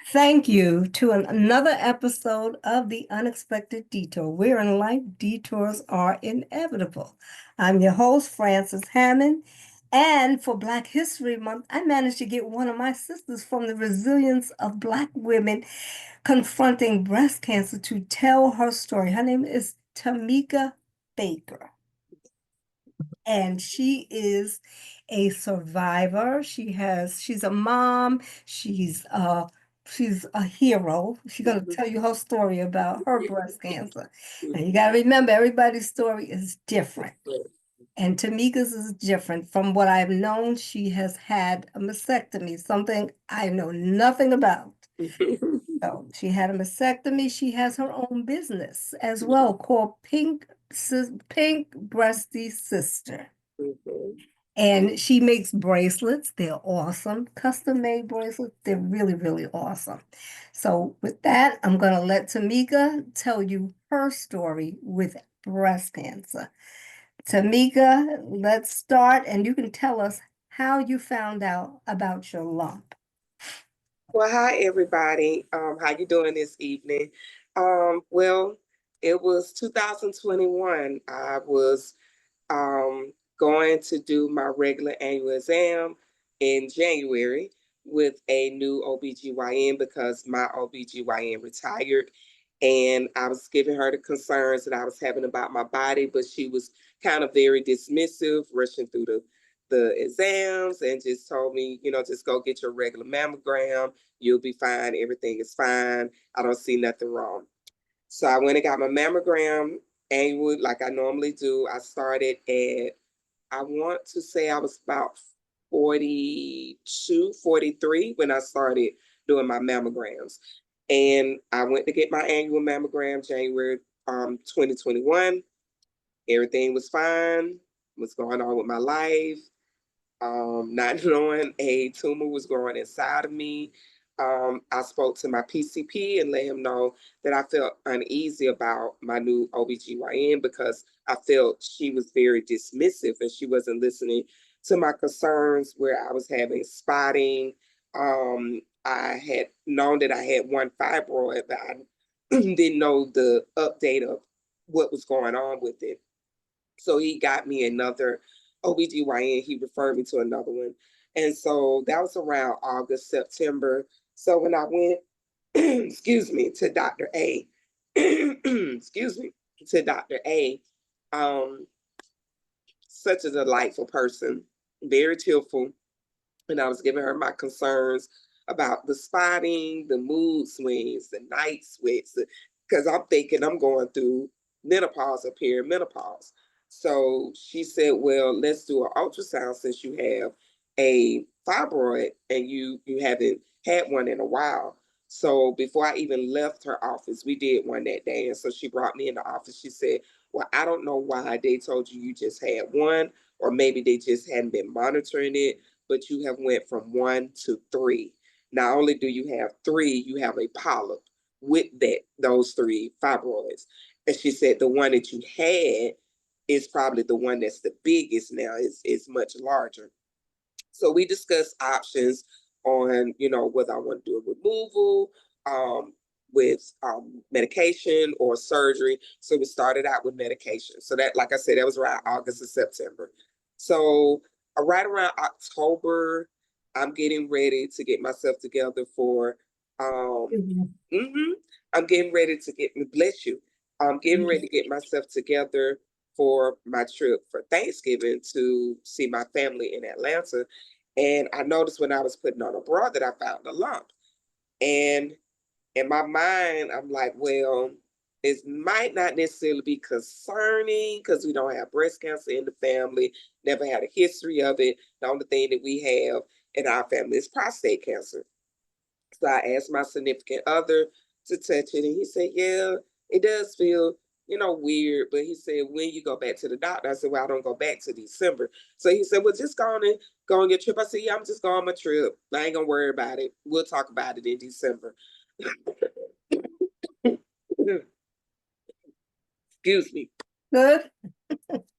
Thank you to another episode of The Unexpected Detour. Where in life detours are inevitable. I'm your host, Frances Hammond. And for Black History Month, I managed to get one of my sisters from the resilience of Black women confronting breast cancer to tell her story. Her name is Tamika Baker. And she is a survivor. She's a mom. She's a hero. She's gonna tell you her story about her breast cancer. Now you gotta remember everybody's story is different. And Tamika's is different. From what I've known, she has had a mastectomy, something I know nothing about. So she had a mastectomy. She has her own business as well called Pink Breastie Sista. And she makes bracelets. They're awesome. Custom made bracelets. They're really, really awesome. So with that, I'm going to let Tamika tell you her story with breast cancer. Tamika, let's start, and you can tell us how you found out about your lump. Well, hi everybody. How you doing this evening? Well, it was 2021. I was going to do my regular annual exam in January with a new OBGYN because my OBGYN retired. And I was giving her the concerns that I was having about my body, but she was kind of very dismissive, rushing through the exams and just told me, just go get your regular mammogram. You'll be fine. Everything is fine. I don't see nothing wrong. So I went and got my mammogram annual like I normally do. I started at, I want to say I was about 42, 43 when I started doing my mammograms. And I went to get my annual mammogram January 2021. Everything was fine. What's going on with my life? Not knowing a tumor was growing inside of me. I spoke to my PCP and let him know that I felt uneasy about my new OBGYN because I felt she was very dismissive and she wasn't listening to my concerns where I was having spotting. I had known that I had one fibroid, but I didn't know the update of what was going on with it. So he got me another OBGYN. He referred me to another one. And so that was around August, September. So when I went, excuse me, to Dr. A, excuse me, to Dr. A, um, such a delightful person, very cheerful. And I was giving her my concerns about the spotting, the mood swings, the night sweats, because I'm thinking I'm going through menopause or perimenopause. So she said, well, let's do an ultrasound since you have a fibroid and you haven't had one in a while. So before I even left her office, we did one that day. And so she brought me in the office. She said, well, I don't know why they told you just had one, or maybe they just hadn't been monitoring it, but you have went from 1 to 3. Not only do you have 3, you have a polyp with those 3 fibroids. And she said the one that you had is probably the one that's the biggest now. Is much larger. So we discussed options on, whether I want to do a removal with medication or surgery. So we started out with medication. So that, like I said, that was around August or September. So right around October, I'm getting ready to get myself together for, I'm getting ready to bless you. I'm getting ready to get myself together for my trip for Thanksgiving to see my family in Atlanta. And I noticed when I was putting on a bra that I found a lump. And in my mind, I'm like, well, it might not necessarily be concerning because we don't have breast cancer in the family, never had a history of it. The only thing that we have in our family is prostate cancer. So I asked my significant other to touch it, and he said, yeah, it does feel, weird. But he said, when you go back to the doctor, I said, well, I don't go back to December. So he said, well, just go on your trip. I said, yeah, I'm just going on my trip. I ain't gonna worry about it. We'll talk about it in December. Excuse me. Good.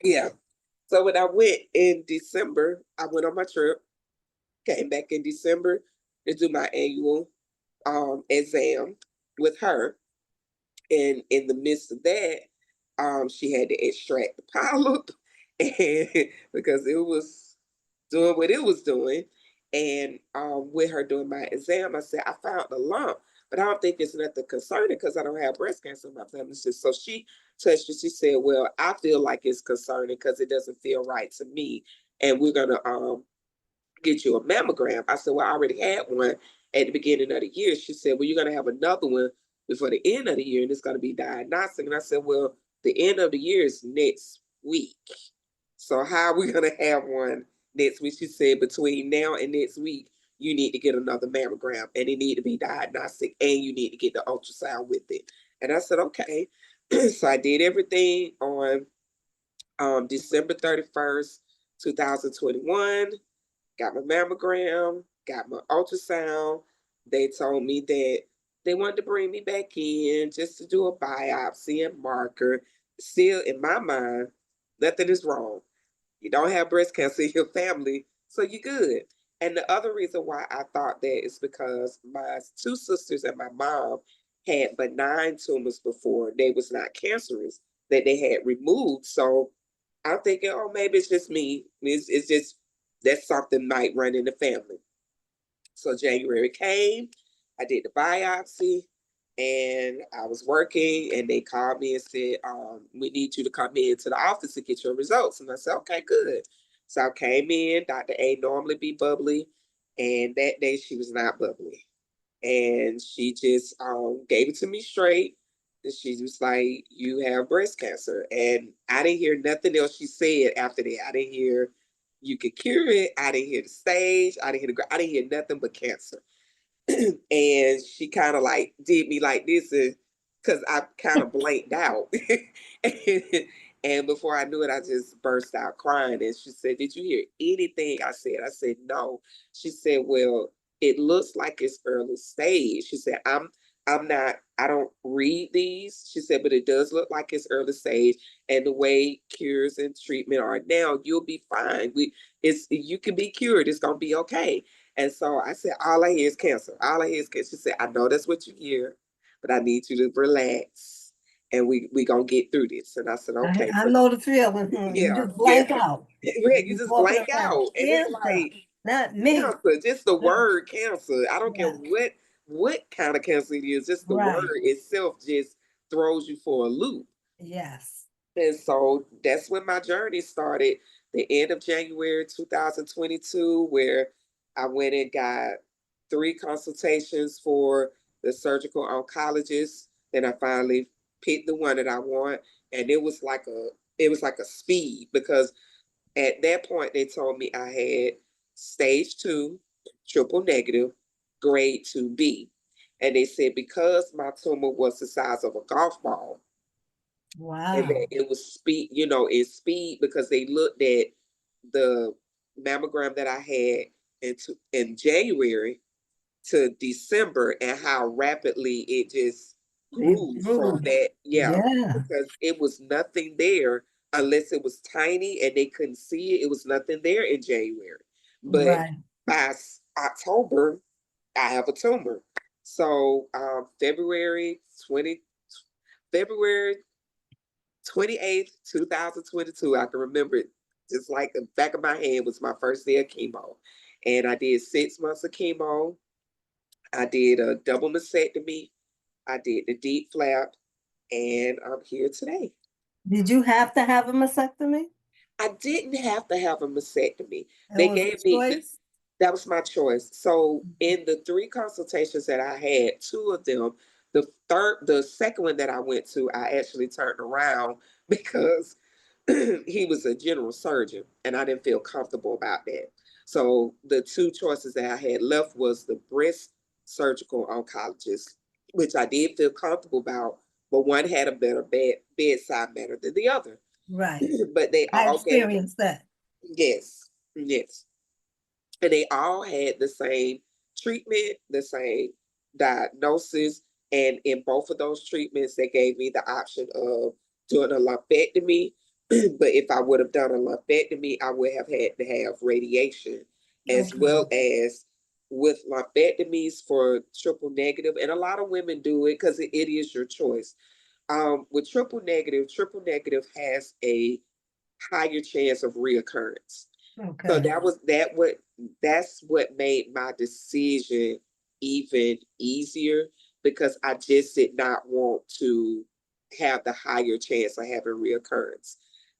Yeah. So when I went in December, I went on my trip, came back in December to do my annual exam with her. And in the midst of that, she had to extract the polyp and because it was doing what it was doing. And with her doing my exam, I said, I found a lump, but I don't think it's nothing concerning because I don't have breast cancer in my family. So she touched it. She said, well, I feel like it's concerning because it doesn't feel right to me. And we're going to get you a mammogram. I said, well, I already had one at the beginning of the year. She said, well, you're going to have another one before the end of the year, and it's going to be diagnostic. And I said, well, the end of the year is next week. So how are we going to have one next week? She said, between now and next week, you need to get another mammogram, and it need to be diagnostic, and you need to get the ultrasound with it. And I said, okay. So I did everything on December 31st, 2021. Got my mammogram, got my ultrasound. They told me that they wanted to bring me back in just to do a biopsy and marker. Still, in my mind, nothing is wrong. You don't have breast cancer in your family, so you're good. And the other reason why I thought that is because my two sisters and my mom had benign tumors before. They was not cancerous that they had removed. So I'm thinking, oh, maybe it's just me. It's just that's something might run in the family. So January came, I did the biopsy, and I was working, and they called me and said, we need you to come into the office to get your results. And I said, okay, good. So I came in, Dr. A normally be bubbly, and that day she was not bubbly. And she just gave it to me straight. And she was like, you have breast cancer. And I didn't hear nothing else she said after that. I didn't hear you could cure it. I didn't hear the stage. I didn't hear nothing but cancer. And she kind of like did me like this because I kind of blanked out. And before I knew it, I just burst out crying. And she said, did you hear anything I said, no. She said, well, it looks like it's early stage. She said, I don't read these. She said, but it does look like it's early stage. And the way cures and treatment are now, you'll be fine. You can be cured. It's gonna be okay. And so I said, all I hear is cancer. All I hear is cancer. She said, I know that's what you hear, but I need you to relax and we gonna get through this. And I said, okay. I know the feeling. You Yeah, just blank out. yeah, you just Walking blank around, out. And it's cancer, like not me. cancer, just the word cancer. I don't care Yeah. what kind of cancer it is, just the Right. word itself just throws you for a loop. Yes. And so that's when my journey started, the end of January 2022, where I went and got 3 consultations for the surgical oncologist. Then I finally picked the one that I want. And it was like a speed because at that point they told me I had stage 2, triple negative, grade 2B. And they said because my tumor was the size of a golf ball, and Wow. that it was speed, it's speed because they looked at the mammogram that I had in January to December and how rapidly it just grew It from grew. that. Yeah, Yeah. because it was nothing there unless it was tiny and they couldn't see it. It was nothing there in January. But Right. by October, I have a tumor. So February 28th, 2022. I can remember it just like the back of my hand was my first day of chemo. And I did 6 months of chemo. I did a double mastectomy. I did the deep flap, and I'm here today. Did you have to have a mastectomy? I didn't have to have a mastectomy. It They was a gave me choice. that was my choice. So in the 3 consultations that I had, 2 of them, the second one that I went to, I actually turned around because he was a general surgeon and I didn't feel comfortable about that. So the 2 choices that I had left was the breast surgical oncologist, which I did feel comfortable about, but one had a better bedside manner than the other. Right. But they I all gave, experienced that. yes, yes. And they all had the same treatment, the same diagnosis. And in both of those treatments, they gave me the option of doing a lumpectomy. But if I would have done a lumpectomy, I would have had to have radiation as Okay. well as with lumpectomies for triple negative, and a lot of women do it because it is your choice. With triple negative has a higher chance of reoccurrence. So Okay. that's what made my decision even easier, because I just did not want to have the higher chance of having reoccurrence.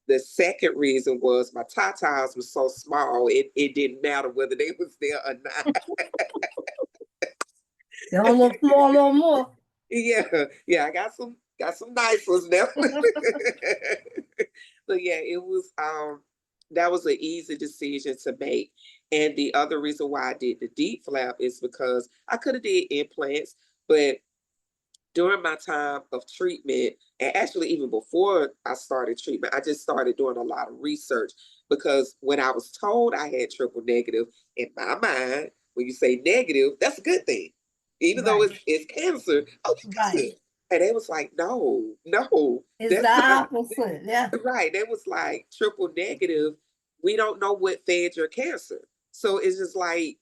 The second reason was my tatas were so small, it didn't matter whether they was there or not. They're almost more, more, more. Yeah, I got some nice ones now. But yeah, it was that was an easy decision to make. And the other reason why I did the deep flap is because I could have did implants, but during my time of treatment, and actually even before I started treatment, I just started doing a lot of research, because when I was told I had triple negative, in my mind, when you say negative, that's a good thing. Even though Right, it's cancer, oh, you right. good. And they was like, no, It's the that's not opposite. Yeah. right. They was like, triple negative, we don't know what fed your cancer. So it's just like,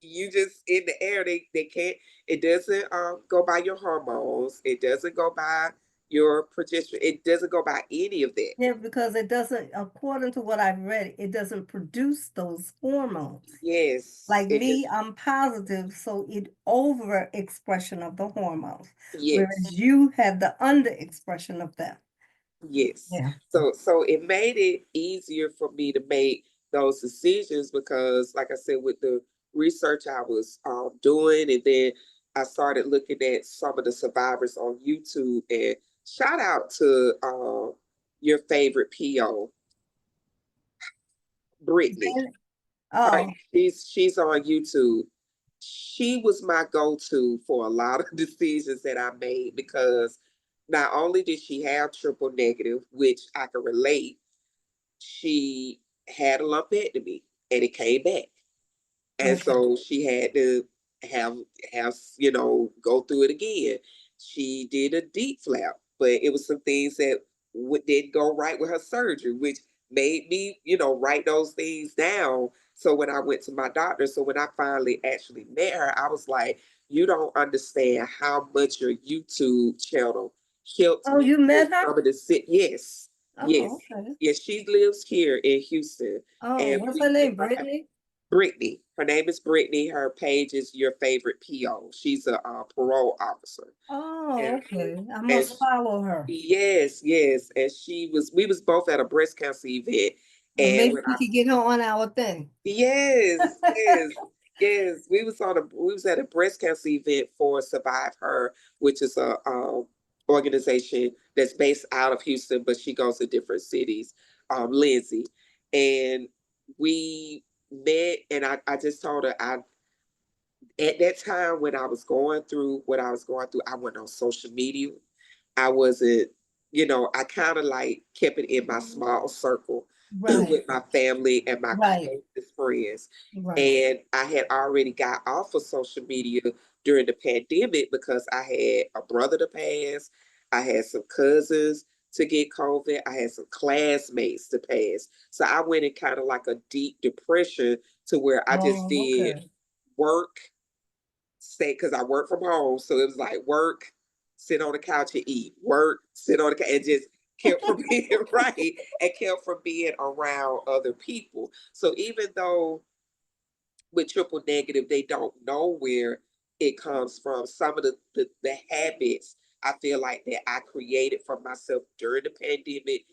you just in the air. They can't. It doesn't go by your hormones. It doesn't go by your progesterone. It doesn't go by any of that. Yeah, because it doesn't, according to what I've read, it doesn't produce those hormones. Yes, Like it me, just I'm positive, so it overexpression of the hormones, yes. whereas you have the underexpression of them. Yes. Yeah. So it made it easier for me to make those decisions, because, like I said, with the research I was doing, and then I started looking at some of the survivors on YouTube. And shout out to your favorite PO, Brittany. Then, Her, oh, she's on YouTube. She was my go-to for a lot of decisions that I made, because not only did she have triple negative, which I can relate, she had a lumpectomy and it came back. And okay. so she had to have go through it again. She did a deep flap, but it was some things that didn't go right with her surgery, which made me write those things down. So when I went to my doctor, so when I finally actually met her, I was like, you don't understand how much your YouTube channel helped Oh, me you with met her? some of the sick. Yes, yes, Oh, okay. yes. She lives here in Houston, Oh, and what's her we name? Brittany? Brittany. Her name is Brittany. Her page is your favorite PO. She's a parole officer. Oh, And, okay. I and must follow her. yes, yes. And we was both at a breast cancer event. And And maybe when we could get her on our thing. yes, yes, yes. We was at a breast cancer event for Survive Her, which is a organization that's based out of Houston, but she goes to different cities. Lindsay. And we met, and I just told her, at that time when I was going through what I was going through, I went on social media. I wasn't, I kind of like kept it in my small circle Right, with my family and my right, closest friends. right. And I had already got off of social media during the pandemic, because I had a brother to pass, I had some cousins to get COVID, I had some classmates to pass. So I went in kind of like a deep depression, to where I just Oh, did okay. work, stay, because I work from home. So it was like work, sit on the couch and eat, work, sit on the couch, and just kept from being right, and kept from being around other people. So even though with triple negative, they don't know where it comes from, some of the habits I feel like that I created for myself during the pandemic,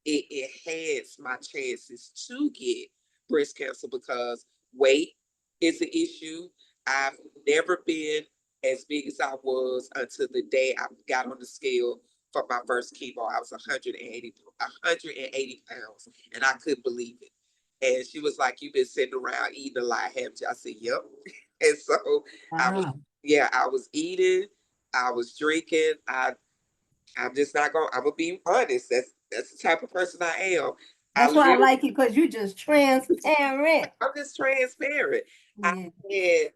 it enhanced my chances to get breast cancer, because weight is an issue. I've never been as big as I was until the day I got on the scale for my first chemo. I was 180 pounds, and I couldn't believe it. And she was like, "You've been sitting around eating a lot, haven't you?" I said, "Yep." And so I was, Wow. yeah, I was eating, I was drinking. I'm just not gonna. I'm gonna be honest. That's the type of person I am. I That's why I literally, like you, because you just transparent. I'm just transparent. I Yeah. had,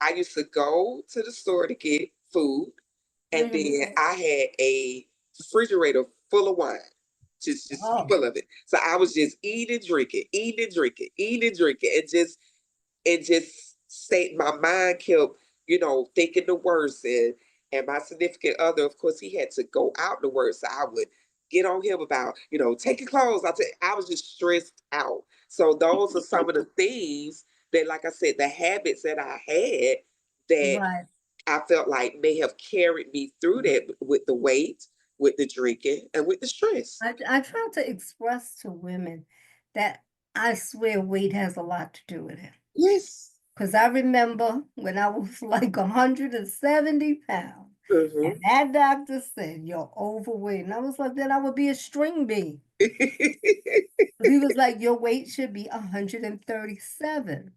I used to go to the store to get food, and Mhm. then I had a refrigerator full of wine, just Oh, full of it. So I was just eating, drinking, eating, drinking, eating, drinking, and just and just my mind kept, thinking the worst. And my significant other, of course, he had to go out the worst. So I would get on him about, take your clothes. I was just stressed out. So those are some of the things that, like I said, the habits that I had that Right. I felt like may have carried me through that with the weight, with the drinking, and with the stress. I try to express to women that I swear weight has a lot to do with it. Yes. Because I remember when I was like 170 pounds, Mm-hmm. and that doctor said, you're overweight. And I was like, then I would be a string bean. He was like, your weight should be 137.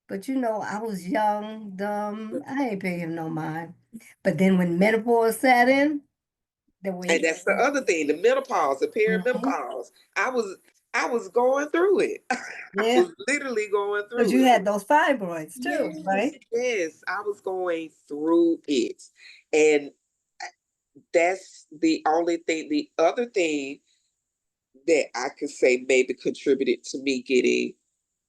But I was young, dumb. I ain't pay him no mind. But then when menopause set in, the And weight. that's the other thing, the menopause, the Mhm. perimenopause. I was going through it. I Yeah, was literally going because through you it. had those fibroids too, Yes, right? yes, I was going through it. And that's the only thing. The other thing that I could say maybe contributed to me getting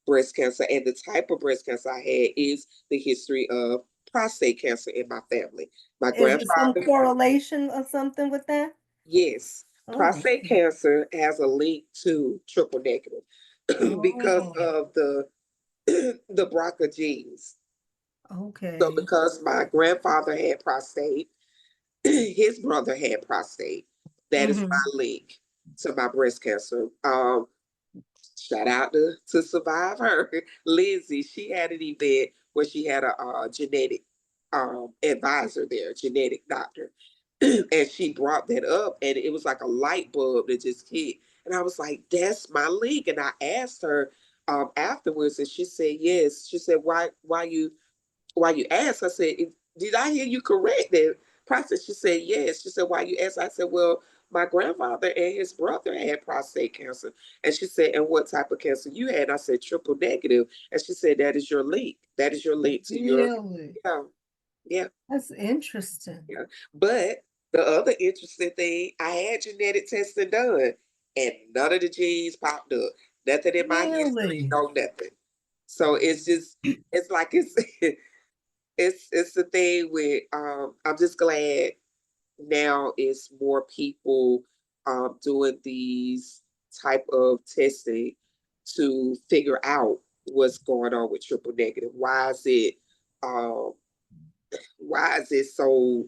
breast cancer and the type of breast cancer I had is the history of prostate cancer in my family. My Is there some grandfather, correlation or something with that? yes, Oh, prostate cancer has a link to triple negative because oh, of the the BRCA genes. So okay. because my grandfather had prostate, his brother had prostate. That is my Mm-hmm. link to my breast cancer. Shout out to survive her. Lizzie, she had an event where she had a genetic advisor there, genetic doctor. And she brought that up and it was like a light bulb that just hit. And I was like, that's my link. And I asked her afterwards and she said yes. She said, why you ask? I said, did I hear you correct that prostate? She said, yes. She said, why you ask? I said, well, my grandfather and his brother had prostate cancer. And she said, and what type of cancer you had? I said, triple negative. And she said, that is your link. That is your link to your, Really? yeah, yeah, That's interesting. yeah. But the other interesting thing, I had genetic testing done and none of the genes popped up. Nothing in my history, Really? no nothing. So it's just, it's like it's it's the thing with I'm just glad now it's more people doing these type of testing to figure out what's going on with triple negative. Um why is it so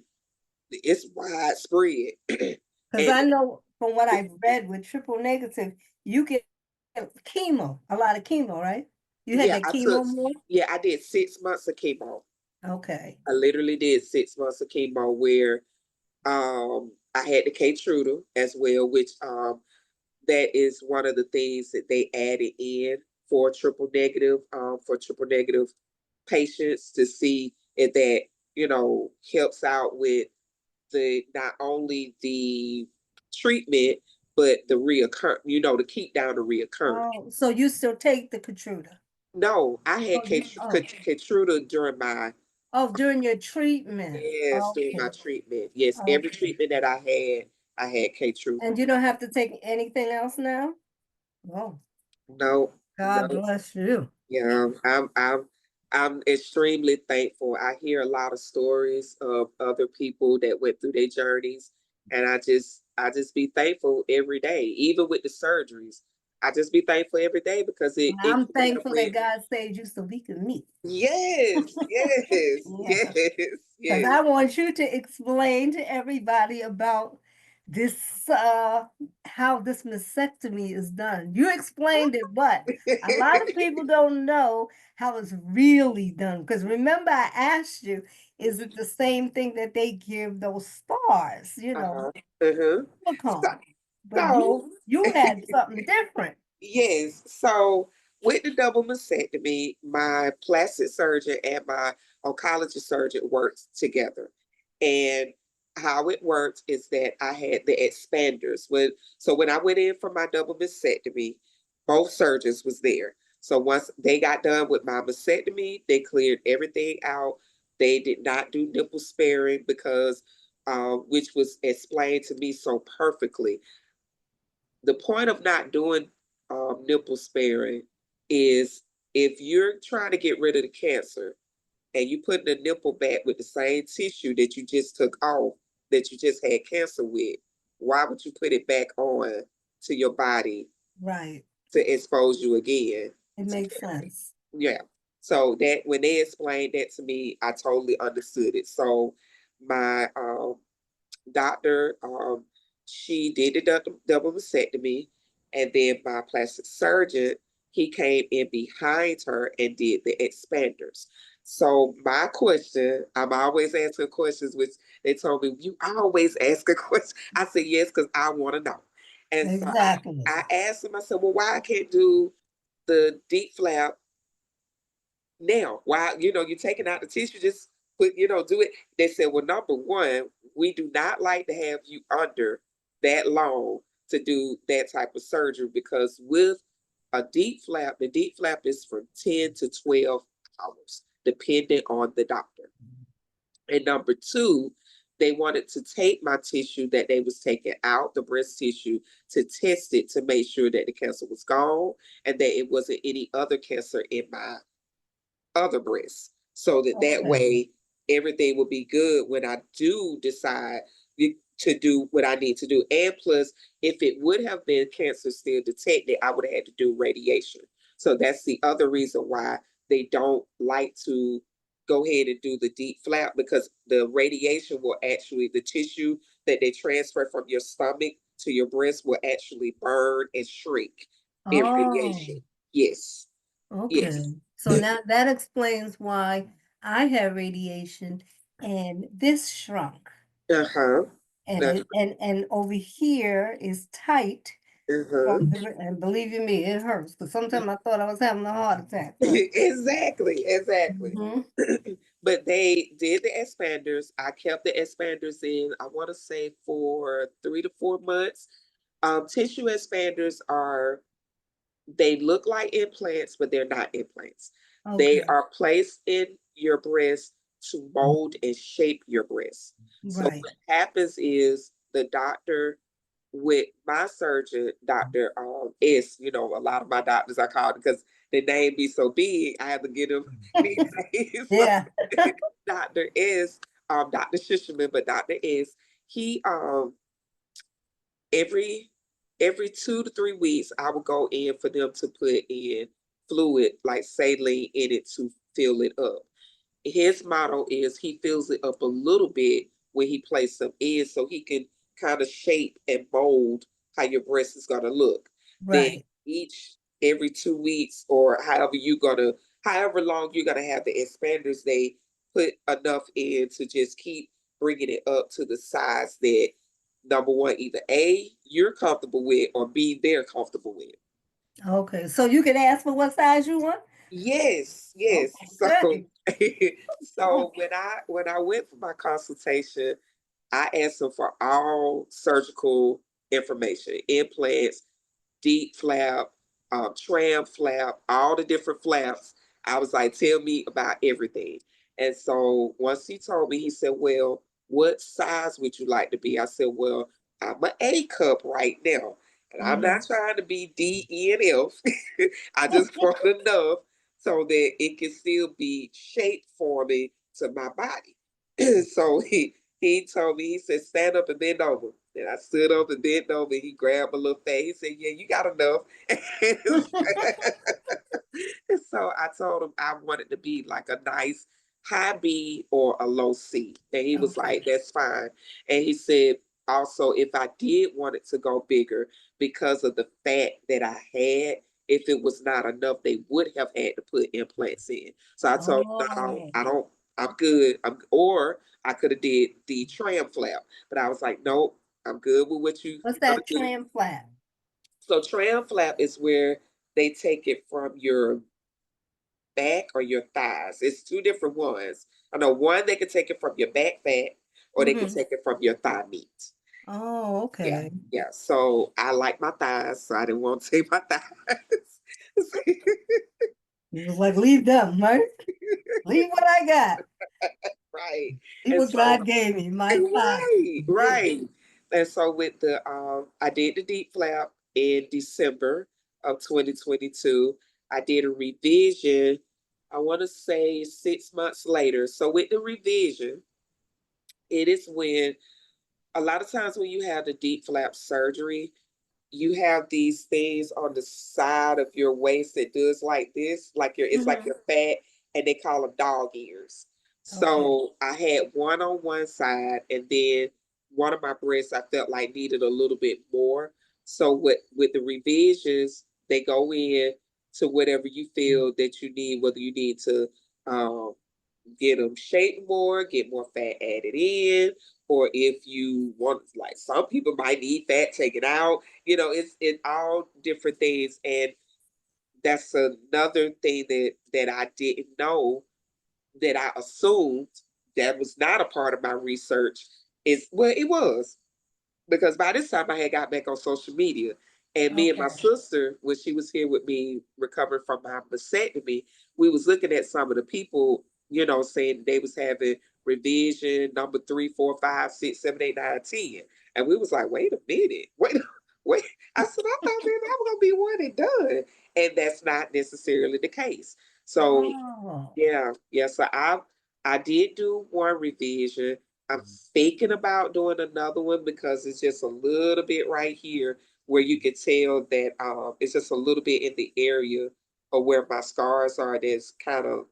it's widespread? Because And I know from what I've read with triple negative, you get chemo, a lot of chemo, right? You had yeah, that chemo more? I did 6 months of chemo. Okay. I literally did 6 months of chemo where I had the Keytruda as well, which that is one of the things that they added in for triple negative patients to see if that helps out with the not only the treatment but the reoccur to keep down the reoccurrence. Oh, so you still take the Keytruda? No, I Oh, had you, oh, Keytruda during my oh, during your treatment. yes during Okay, my treatment. Yes, every okay. treatment that I had Keytruda. And you don't have to take anything else now? Oh, No, God no. bless you. Yeah, I'm extremely thankful. I hear a lot of stories of other people that went through their journeys, and I just be thankful every day, even with the surgeries. I just be thankful every day because it I'm could have thankful that went. God saved you so we can meet. Yes, yes, Yeah. yes, Because yes. I want you to explain to everybody about this, how this mastectomy is done. You explained it, but a lot of people don't know how it's really done. Because remember, I asked you, is it the same thing that they give those stars, Uh-huh. Uh-huh. So, silicone? But so you had something different. yes. So with the double mastectomy, my plastic surgeon and my oncology surgeon worked together. And how it worked is that I had the expanders. When I went in for my double mastectomy, both surgeons was there. So once they got done with my mastectomy, they cleared everything out. They did not do nipple sparing because which was explained to me so perfectly. The point of not doing nipple sparing is if you're trying to get rid of the cancer and you put the nipple back with the same tissue that you just took off, that you just had cancer with, why would you put it back on to your body Right. to expose you again? It makes sense. Yeah. So that when they explained that to me, I totally understood it. So my doctor, she did the double mastectomy, and then my plastic surgeon, he came in behind her and did the expanders. So my question, I'm always asking questions, which they told me, you always ask a question. I said, yes, because I want to know. And so Exactly. I asked him, I said, well, why I can't do the deep flap now? Why, you're taking out the tissue, just put, do it. They said, well, number one, we do not like to have you under that long to do that type of surgery, because with a deep flap, the deep flap is from 10 to 12 hours, depending on the doctor. And number two, they wanted to take my tissue that they was taking out, the breast tissue, to test it to make sure that the cancer was gone and that it wasn't any other cancer in my other breasts, so that Okay. way everything will be good when I do decide to do what I need to do. And plus, if it would have been cancer still detected, I would have had to do radiation. So that's the other reason why they don't like to go ahead and do the deep flap, because the radiation will actually, the tissue that they transfer from your stomach to your breast will actually burn and shrink in radiation. Oh, Yes. Yes. okay. So now that explains why I had radiation and this shrunk. Uh-huh. And Uh-huh. and over here is tight Uh-huh. from and believe you me, it hurts. Because sometimes I thought I was having a heart attack. But Exactly. Mhm. But they did the expanders. I kept the expanders in, I want to say, for 3 to 4 months. Tissue expanders are, they look like implants, but they're not implants. They Okay. are placed in your breast to mold and shape your breast. So Right. what happens is the doctor, with my surgeon, Dr. S, a lot of my doctors I call because the name be so big, I have to get them nicknames. So Yeah. Dr. S, Dr. Shisherman, but Dr. S, he every 2 to 3 weeks, I would go in for them to put in fluid like saline in it to fill it up. His motto is he fills it up a little bit when he places them in, so he can kind of shape and mold how your breast is gonna look. Then Right. every 2 weeks, or however long you're gonna have the expanders, they put enough in to just keep bringing it up to the size that, number one, either A, you're comfortable with, or B, they're comfortable with. Okay. So you can ask for what size you want? Yes, yes. So Okay. so when I went for my consultation, I asked them for all surgical information, implants, deep flap, tram flap, all the different flaps. I was like, tell me about everything. And so once he told me, he said, well, what size would you like to be? I said, well, I'm an A cup right now. And I'm not Mhm. trying to be D, E, and F. I just want enough so that it can still be shaped for me to my body. So he told me, he said, stand up and bend over. And I stood up and bent over. He grabbed a little face. He said, yeah, you got enough. So I told him I wanted to be like a nice high B or a low C. And he was like, Okay. that's fine. And he said, also, if I did want it to go bigger because of the fat that I had, if it was not enough, they would have had to put implants in. So I told him, no, Oh. I don't, I'm good. Or I could have did the tram flap, but I was like, nope, I'm good with what you're What's gonna that do. tram flat? So tram flap is where they take it from your back or your thighs. It's two different ones. I know one, they can take it from your back fat, or they can Mhm. take it from your thigh meat. Oh, Yeah, okay. yeah. So I like my thighs, so I didn't want to take my thighs. It was like, leave them, right? Leave what I got. Right. See And what so God gave me, my thighs. right, Yeah. right. And so with I did the deep flap in December of 2022. I did a revision, I want to say 6 months later. So with the revision, it is when a lot of times when you have the deep flap surgery, you have these things on the side of your waist that does like this, like it's like your fat, and they call them dog ears. Okay. So I had one on one side, and then one of my breasts I felt like needed a little bit more. So with the revisions, they go in to whatever you feel that you need, whether you need to um, get them shaped more, get more fat added in, or if you want, like some people might need fat taken out. It's all different things, and that's another thing that I didn't know, that I assumed that was not a part of my research. Is well, it was, because by this time I had got back on social media. And me and my Okay. sister, when she was here with me recovering from my mastectomy, we was looking at some of the people, saying they was having revision number 3, 4, 5, 6, 7, 8, 9, 10. And we was like, wait a minute, wait. I said, I thought that I was gonna be one and done. And that's not necessarily the case. So Oh. yeah. So I did do one revision. I'm thinking about doing another one because it's just a little bit right here where you can tell that it's just a little bit in the area of where my scars are, that's kind of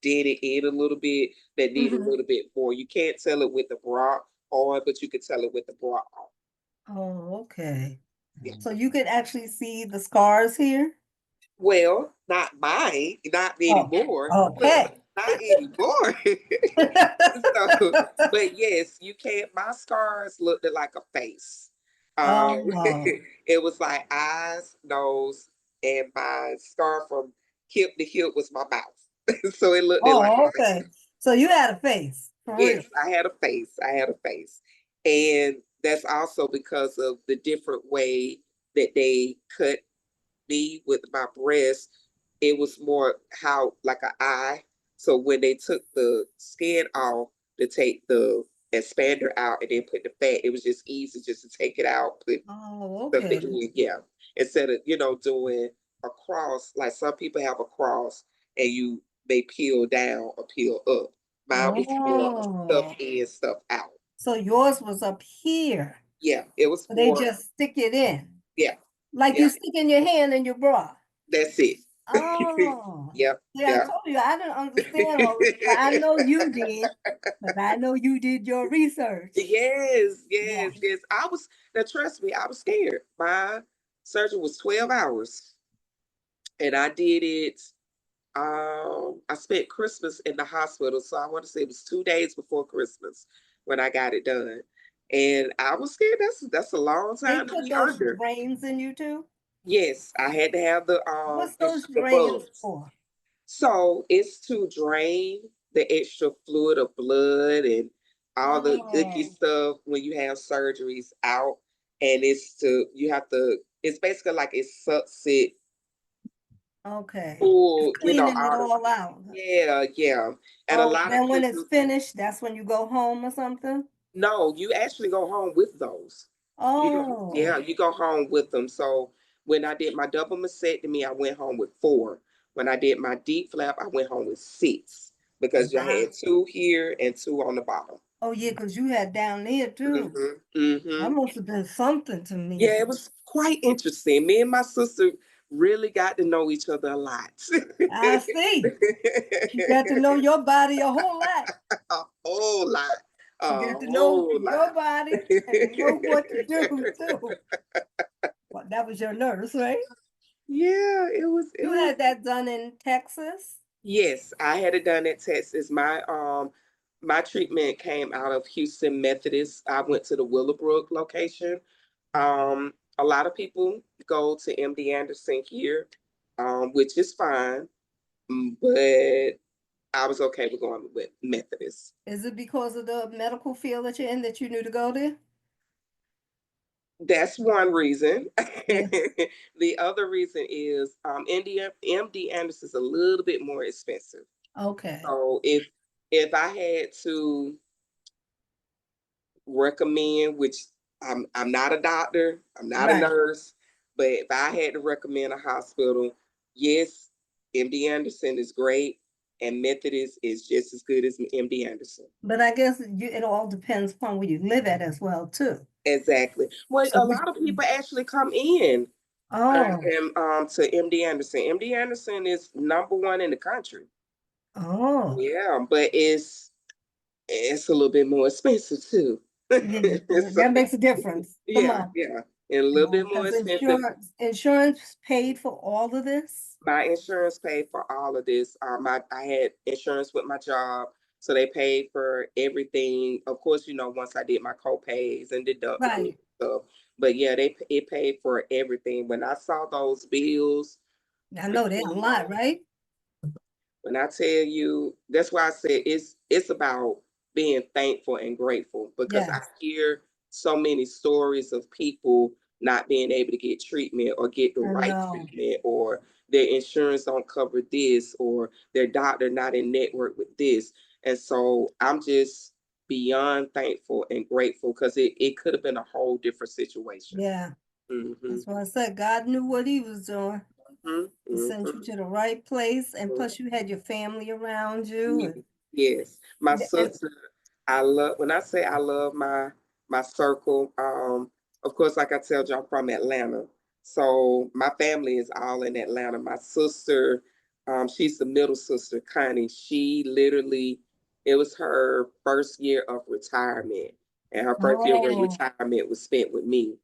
dented in a little bit, that need a little bit more. You can't tell it with the bra on, but you can tell it with the bra on. Oh, okay. Yeah. So you could actually see the scars here? Well, not mine, not Oh, anymore, but okay. not anymore. So, but yes, you can't. My scars looked like a face. Oh, It was like eyes, nose, and my scar from hip to hip was my mouth. So it looked like oh, a okay. face. So you had a face, for real. Yes, I had a face. I had a face. And that's also because of the different way that they cut me with my breast. It was more how like an eye. So when they took the skin off to take the expander out and then put the fat, it was just easy just to take it out, put Oh, stuff okay. in. Yeah. Instead of, doing a cross, like some people have a cross and you may peel down or peel up. Mine was more stuff Oh, in, stuff out. so yours was up here. Yeah, it was So they more, just stick it in. yeah, Like yeah, you stick in your hand in your bra. that's it. Oh, Yep, yeah, I yeah. told you I didn't understand all this, but I know you did, because I know you did your research. Yes, Yeah. yes, yes. Now trust me, I was scared. My surgery was 12 hours and I did it. I spent Christmas in the hospital. So I want to say it was 2 days before Christmas when I got it done. And I was scared. That's a long They time to put be those under. drains in you too? Yes, I had to have What's those the drains bugs. for? So it's to drain the extra fluid of blood and all the icky Oh, stuff when you have surgeries out. And it's basically like it sucks it okay. It's full, cleaning it out of, all out. yeah, yeah. And a Oh, lot of then when it's people, finished, that's when you go home or something? no, you actually go home with those. Oh, Yeah, you go home with them. So when I did my double mastectomy, I went home with 4. When I did my deep flap, I went home with 6 because you wow. had 2 here and 2 on the bottom. Oh, yeah, because you had down there too. That Hmm. must have been something to Yeah, me. it was quite interesting. Me and my sister really got to know each other a lot. I see. She got to know your body a whole lot. A whole lot. She A got to know whole your lot. body and know what to do too. Well, that was your nurse, right? Yeah, it You was had that done in Texas? yes, I had it done at Texas. My treatment came out of Houston Methodist. I went to the Willowbrook location. A lot of people go to MD Anderson here, which is fine, but I was okay with going with Methodist. Is it because of the medical field that you're in that you knew to go there? That's one reason. Yeah. The other reason is MD Anderson is a little bit more expensive. Okay. So if I had to recommend, which I'm not a doctor, I'm not a Right. nurse, but if I had to recommend a hospital, yes, MD Anderson is great, and Methodist is just as good as MD Anderson. But I guess it all depends upon where you live at as well, too. Exactly. Well, So a lot of people actually come in to MD Anderson. MD Anderson is #1 in the country. Yeah, but it's a little bit more expensive too. Yeah, So, that makes a difference. Come yeah, on. yeah, and a little bit more Because expensive. insurance paid for all of this? My insurance paid for all of this. I had insurance with my job, so they paid for everything. Of course, once I did my co-pays and deductibles and Right. stuff. But yeah, it paid for everything. When I saw those bills, I know they're a lot, right? when I tell you, that's why I said it's about being thankful and grateful, because I Yes. hear so many stories of people not being able to get treatment or get the I right know. treatment, or their insurance don't cover this, or their doctor not in network with this. And so I'm just beyond thankful and grateful, because it could have been a whole different situation. Yeah. Hmm. That's why I said God knew what he was doing. Hmm. He sent you to the right place, and plus you had your family around you. Yes, my And sister. I love, when I say I love my circle. Of course, like I tell you, I'm from Atlanta, so my family is all in Atlanta. My sister, she's the middle sister, Connie. She literally, it was her first year of retirement, and her first year of retirement was spent with me,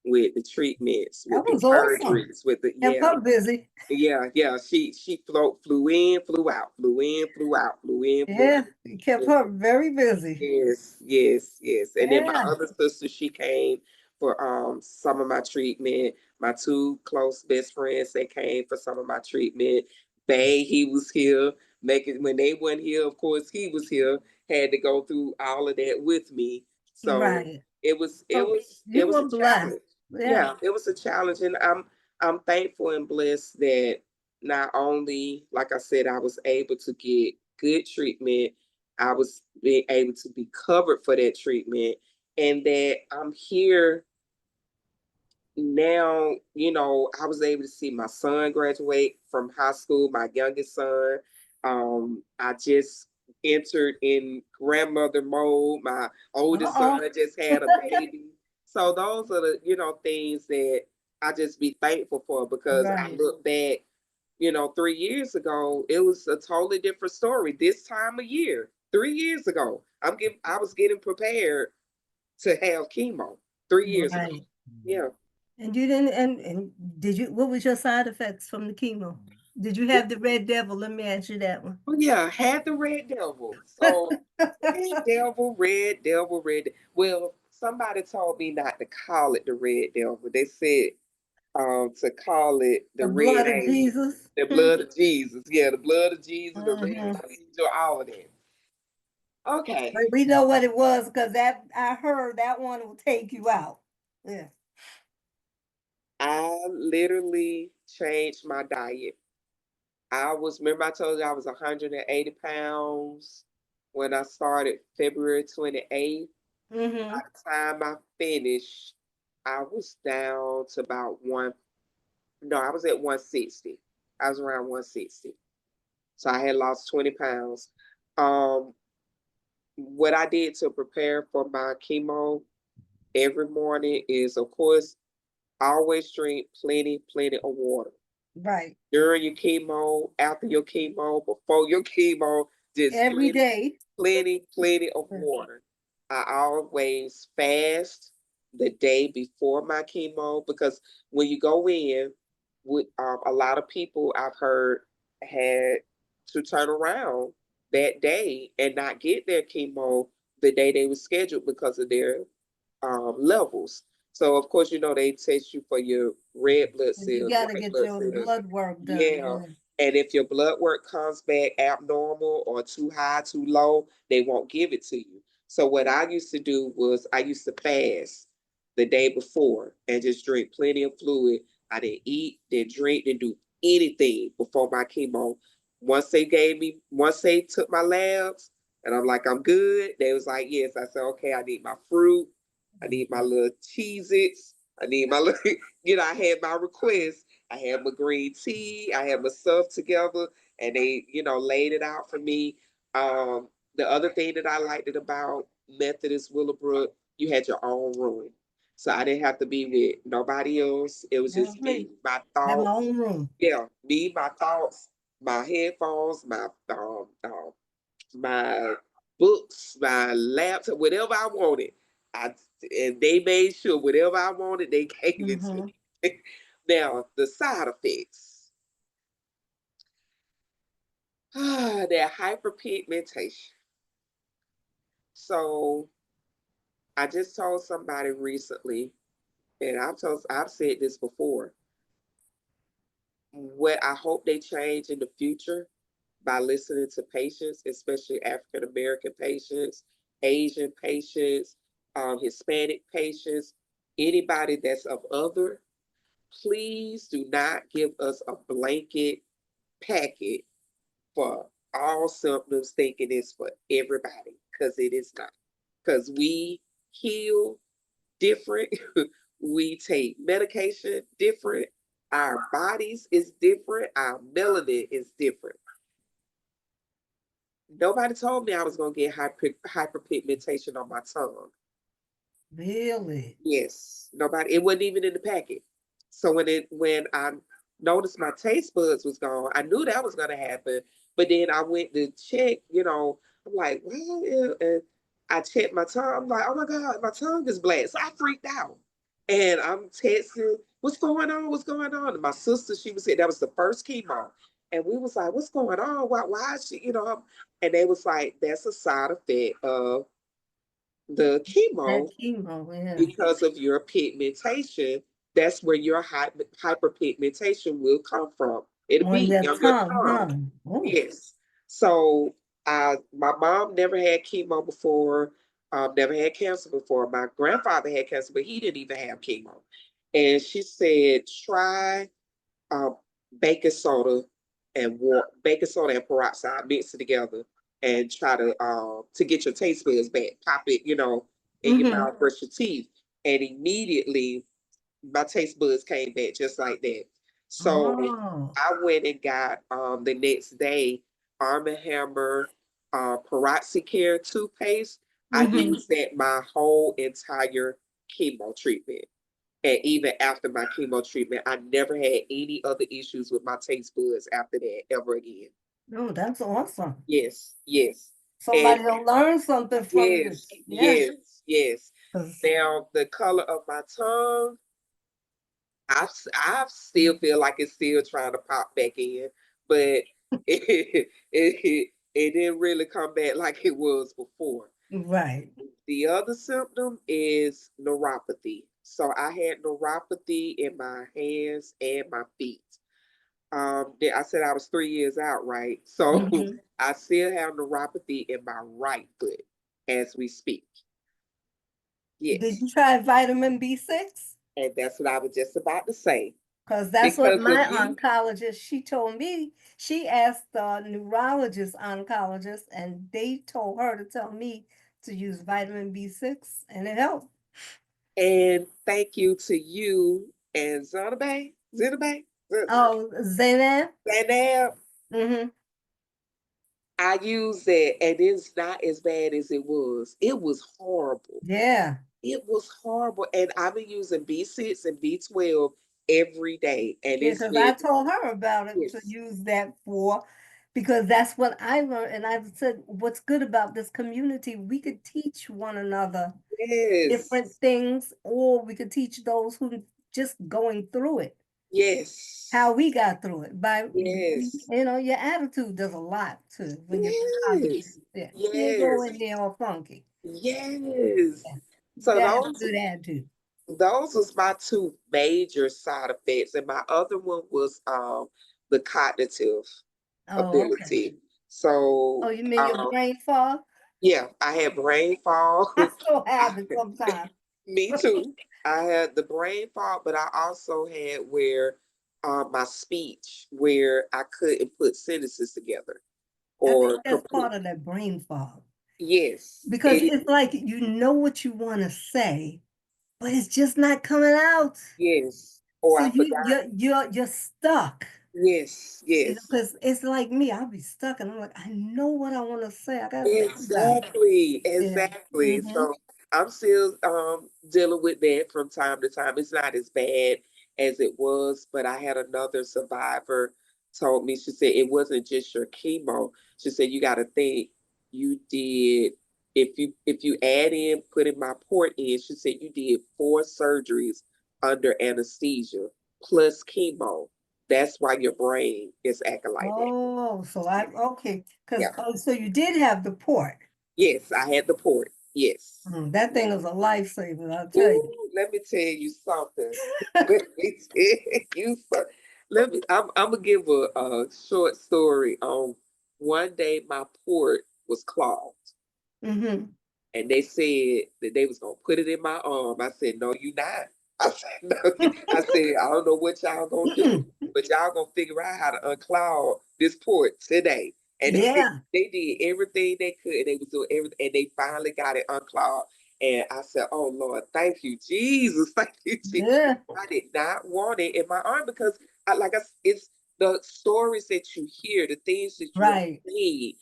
with the treatments, that with the was awesome. surgeries, with the Kept her busy. yeah. She flew in, flew out, flew in, flew out, flew in, flew Yeah, it kept out. her very busy. Yes, yes, yes. And then my Yeah. other sister, she came for some of my treatment. My two close best friends, they came for some of my treatment. He was here. Making when they weren't here, of course he was here. Had to go through all of that with me. So Right. it was it So was it you was were a blessed. challenge. Yeah. Yeah, it was a challenge, and I'm thankful and blessed that not only, like I said, I was able to get good treatment, I was being able to be covered for that treatment, and that I'm here now. I was able to see my son graduate from high school, my youngest son. I just entered in grandmother mode. My oldest son Uh-oh. just had a baby. So those are the, things that I just be thankful for, because I Right. look back, 3 years ago, it was a totally different story. This time of year, 3 years ago, I was getting prepared to have chemo 3 years ago. Right. Yeah. And you didn't, and did you, what was your side effects from the chemo? Did you have the red devil? Let me ask you that one. Oh yeah, had the red devil. So red devil, red devil, red. Well, somebody told me not to call it the red devil. They said to call it the The red blood of angel, Jesus. the blood of Jesus. Yeah, the blood of Jesus, the red Mhm. angel, all of that. Okay. But we know what it was because that I heard that one will take you out. Yeah. I literally changed my diet. Remember I told you I was 180 pounds when I started February 28th. By Mm-hmm. the time I finished, I was down to about no, I was at 160. I was around 160. So I had lost 20 pounds. Um, what I did to prepare for my chemo every morning is, of course, always drink plenty of water. Right. During your chemo, after your chemo, before your chemo, just Every day. plenty of water. I always fast the day before my chemo, because when you go in, with a lot of people I've heard had to turn around that day and not get their chemo the day they were scheduled because of their levels. So of course, they test you for your red blood And you cells, got to white get blood your cells. blood work done. Yeah. Yeah. And if your blood work comes back abnormal or too high, too low, they won't give it to you. So what I used to do was I used to fast the day before and just drink plenty of fluid. I didn't eat, didn't drink, didn't do anything before my chemo. Once they took my labs and I'm like, I'm good, they was like, yes. I said, okay, I need my fruit. I need my little Cheez-Its. I need my little, I had my request. I had my green tea, I had my stuff together, and they, laid it out for me. The other thing that I liked it about Methodist Willowbrook, you had your own room. So I didn't have to be with nobody else. It was That was just me, me. my Have my thoughts. own room. Yeah, me, my thoughts, my headphones, my books, my laptop, whatever I wanted. I and they made sure whatever I wanted, they gave it to me. Now the side effects, that hyperpigmentation. So I just told somebody recently, and I've said this before. What I hope they change in the future by listening to patients, especially African American patients, Asian patients, Hispanic patients, anybody that's of other, please do not give us a blanket packet for all symptoms thinking it's for everybody, because it is not. Because we heal different, we take medication different, our bodies is different, our melanin is different. Nobody told me I was gonna get hyperpigmentation on my tongue. Really? Yes, nobody. It wasn't even in the packet. So when I noticed my taste buds was gone, I knew that was gonna happen. But then I went to check. I'm like, well, yeah. And I checked my tongue. I'm like, oh my god, my tongue is black. So I freaked out, and I'm texting, what's going on? What's going on? And my sister, she was saying that was the first chemo, and we was like, what's going on? Why is she? And they was like, that's a side effect of the That chemo chemo, yeah. because of your pigmentation. That's where your hyperpigmentation will come from. It'll On be your on your tongue, tongue. huh? Oh, Yes. So my mom never had chemo before, never had cancer before. My grandfather had cancer, but he didn't even have chemo. And she said, try um, baking soda and peroxide, mix it together, and try to get your taste buds back. Pop it, in your mouth, brush your teeth, and immediately my taste buds came back just like that. So oh. I went and got the next day Arm& and Hammer Peroxicare toothpaste. I used that my whole entire chemo treatment. And even after my chemo treatment, I never had any other issues with my taste buds after that ever again. Oh, that's awesome. Yes, yes. And Somebody will learn something from you. yes, Yes. yes. 'Cause Now the color of my tongue, I still feel like it's still trying to pop back in, but it didn't really come back like it was before. right. The other symptom is neuropathy. So I had neuropathy in my hands and my feet. I said I was 3 years out, right? So I still have neuropathy in my right foot as we speak. Did Yes. you try vitamin B6? And that's what I was just about to say. Because that's what Because of my you, oncologist, she told me, she asked the neurologist oncologist, and they told her to tell me to use vitamin B6, and it helped. and thank you to you and Zanabe, Oh, Zainab? Zainab. Mm-hmm. I use that, and it's not as bad as it was. It was horrible. Yeah. It was horrible, and I've been using B6 and B12 every day, and Yeah, it's because I been told her about it to yes, use that for, because that's what I learned. And I said, what's good about this community, we could teach one another different yes, things, or we could teach those who just going through it, how yes, we got through it by, yes, your attitude does a lot too when you're positive. yes, Yeah, you ain't go yes, in there all funky. yes. Yeah. You So gotta have a those good attitude. those was my two major side effects, and my other one was the cognitive Oh, okay. ability. So Oh, you mean your brain fog? yeah, I had brain fog. I still have I, it sometimes. me too. I had the brain fog, but I also had where my speech, where I couldn't put sentences together I think or that's complete. part of that brain fog. Yes, Because it it's is. like you know what you want to say, but it's just not coming out. Yes, or So I forgot. you're stuck. Yes, You know, yes. because it's like me, I'll be stuck and I'm like, I know what I want to say. I gotta think about it. Exactly, Yeah. exactly. Mm-hmm. So I'm still dealing with that from time to time. It's not as bad as it was, but I had another survivor told me, she said it wasn't just your chemo. She said you gotta think you did if you add in putting my port in, she said you did 4 surgeries under anesthesia plus chemo. That's why your brain is acting like that. Oh, so Yeah. okay. Because Yeah. so you did have the port. Yes, I had the port. Yes. That thing was a lifesaver, I'll tell you. Ooh, let me tell you something. Let me tell you something. I'm gonna give a short story on one day my port was clogged. Mm-hmm. And they said that they was gonna put it in my arm. I said, "No, you not." I said, "No." I said, "I don't know what y'all gonna do, but y'all gonna figure out how to unclog this port today." And Yeah. they did everything they could. They was doing everything, and they finally got it unclogged. And I said, "Oh Lord, thank you, Jesus, thank you, Jesus." Yeah. I did not want it in my arm because, it's the stories that you hear, the things that you have Right. seen,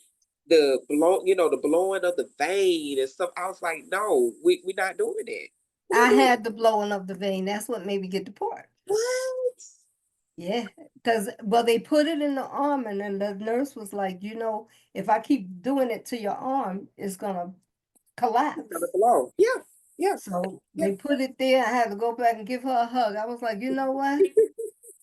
the blowing of the vein and stuff. I was like, no, we're not doing that. We're not I doing had the blowing of the vein. That's what made me get the port. what? Yeah. Because, well, they put it in the arm, and then the nurse was like, if I keep doing it to your arm, it's gonna It's gonna collapse. blow. Yeah, yeah, So yeah. they put it there. I had to go back and give her a hug. I was like, you know what?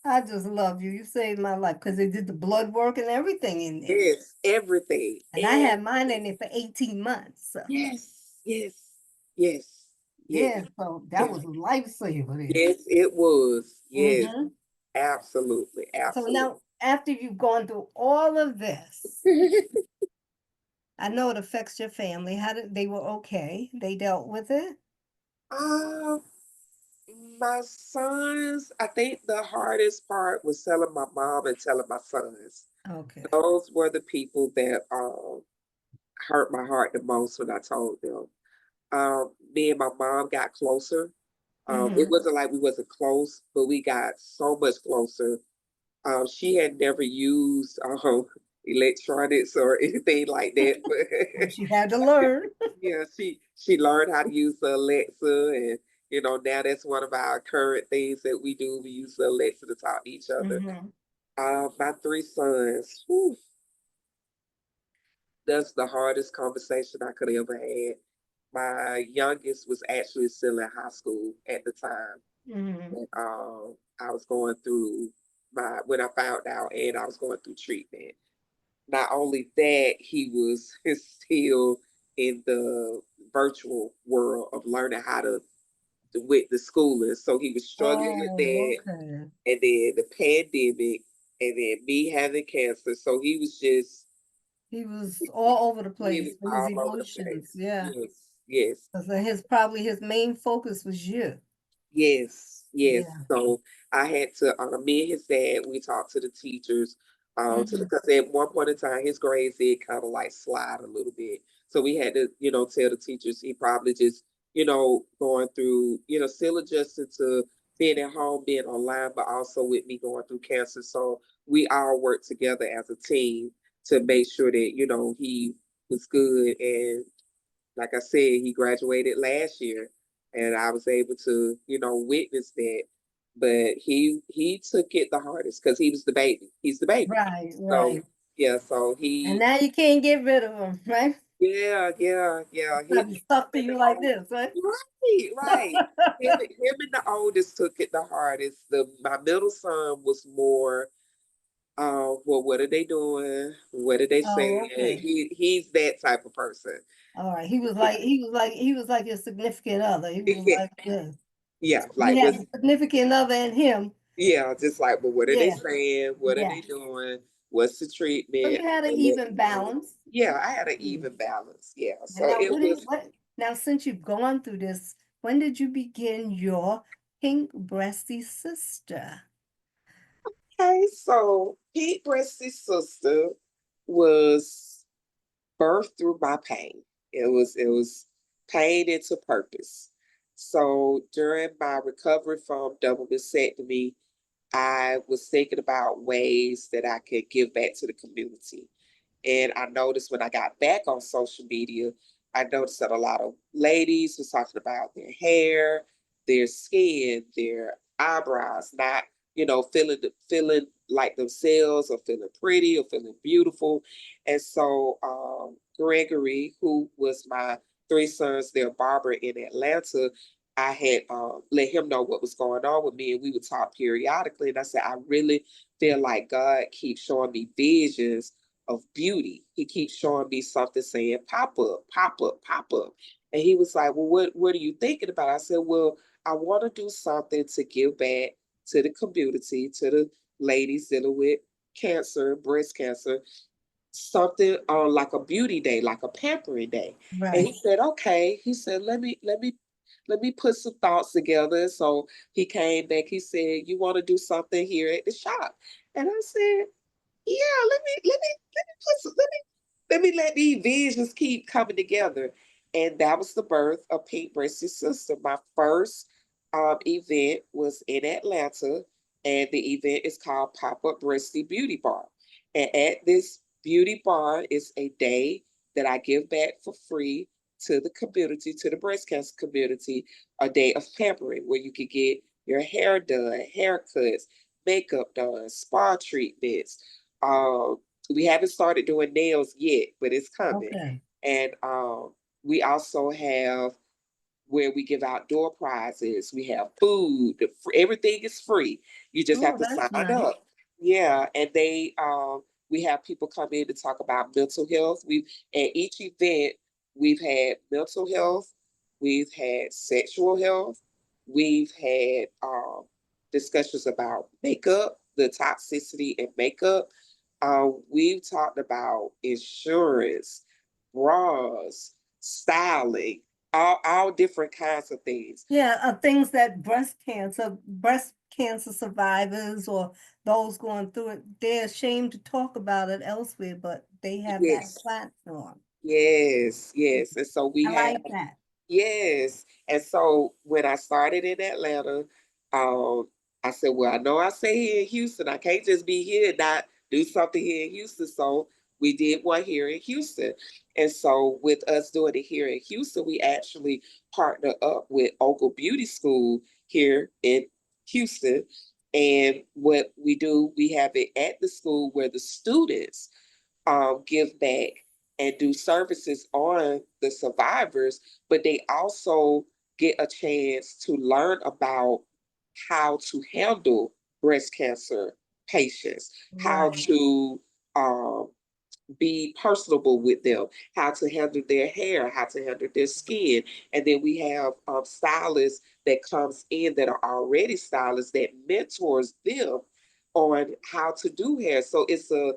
I just love you. You saved my life because they did the blood work and everything in there. Yes, everything. And I had mine in there for 18 months. So Yes, yes, yes, yes, yeah, so that yes, was a lifesaver there. yes, it was. Yes, Hmm. absolutely, So absolutely. now, after you've gone through all of this, I know it affects your family. How did they were okay? They dealt with it? um, my sons, I think the hardest part was telling my mom and telling my sons. Okay. Those were the people that hurt my heart the most when I told them. Me and my mom got closer. It Hmm. wasn't like we wasn't close, but we got so much closer. She had never used electronics or anything like that, Well, but she had to learn. yeah, she learned how to use the Alexa, and now that's one of our current things that we do. We use the Alexa to talk to each other. Hmm. My 3 sons, whew, that's the hardest conversation I could ever had. My youngest was actually still in high school at the time. Hmm. And, I was going through when I found out, and I was going through treatment. Not only that, he was still in the virtual world of learning how to with the schooling. So he was struggling with Oh, that, okay. and then the pandemic, and then me having cancer. So He was all over the he was place with his all over the emotions. place. Yeah. Yes, yes. So his main focus was you. Yes, yes. Yeah. So I had to, me and his dad, we talked to the teachers, Hmm. because at one point in time, his grades did kind of like slide a little bit. So we had to, tell the teachers he probably just, going through, still adjusting to being at home, being online, but also with me going through cancer. So we all worked together as a team to make sure that, he was good. And like I said, he graduated last year, and I was able to, witness that. But he took it the hardest because he was the baby. He's the baby. Right, So right. yeah, so And he, now you can't get rid of him, right? yeah, yeah, yeah. Probably stuck to And you the like old, this, right? right, right. Him and the oldest took it the hardest. My middle son was more, well, what are they doing? What are they saying? Oh, okay. He's that type of person. All right. He was like your significant other. He was Yeah, like this. yeah, You like had was a significant other in him. Yeah, just like, but what are they Yeah, saying? What are yeah. they doing? What's the So treatment? you had an And let even me know. balance. Yeah, I had an Mm. even balance. Yeah. And So now it was now since you've gone through this, when did you begin your Pink Breastie Sister? okay. So Pink Breastie Sister was birthed through my pain. It was pain into purpose. So during my recovery from double mastectomy, I was thinking about ways that I could give back to the community. And I noticed when I got back on social media, I noticed that a lot of ladies was talking about their hair, their skin, their eyebrows, not, feeling like themselves or feeling pretty or feeling beautiful. And so Gregory, who was my three sons, their barber in Atlanta, I had let him know what was going on with me, and we would talk periodically. And I said, I really feel like God keeps showing me visions of beauty. He keeps showing me something saying, pop up, pop up, pop up. And he was like, well, what are you thinking about? I said, well, I want to do something to give back to the community, to the ladies dealing with cancer, breast cancer, something on like a beauty day, like a pampering day. And he Right. said, okay. He said, let me put some thoughts together. So he came back. He said, you want to do something here at the shop? And I said, yeah, let these visions keep coming together. And that was the birth of Pink Breastie Sista. My first event was in Atlanta, and the event is called Pop Up Breastie Beauty Bar. And at this beauty bar is a day that I give back for free to the community, to the breast cancer community, a day of pampering where you can get your hair done, haircuts, makeup done, spa treatments. We haven't started doing nails yet, but it's coming. Okay. And we also have where we give out door prizes. We have food. Everything is free. You just have Oh, to that's sign nice. up. Yeah, and we have people come in to talk about mental health. We At each event we've had mental health, we've had sexual health, we've had discussions about makeup, the toxicity in makeup. We've talked about insurance, bras, styling, all different kinds of things. Yeah, things that breast cancer survivors or those going through it, they're ashamed to talk about it elsewhere, but they have that Yes, platform. yes, yes. And so we I have, like that. yes. And so when I started in Atlanta, um, I said, well, I know I say here in Houston, I can't just be here and not do something here in Houston. So we did one here in Houston. And so with us doing it here in Houston, we actually partner up with Ogle Beauty School here in Houston. And what we do, we have it at the school where the students give back and do services on the survivors, but they also get a chance to learn about how to handle breast cancer patients, how Right, to um, be personable with them, how to handle their hair, how to handle their skin. And then we have stylists that comes in that are already stylists that mentors them on how to do hair. So it's a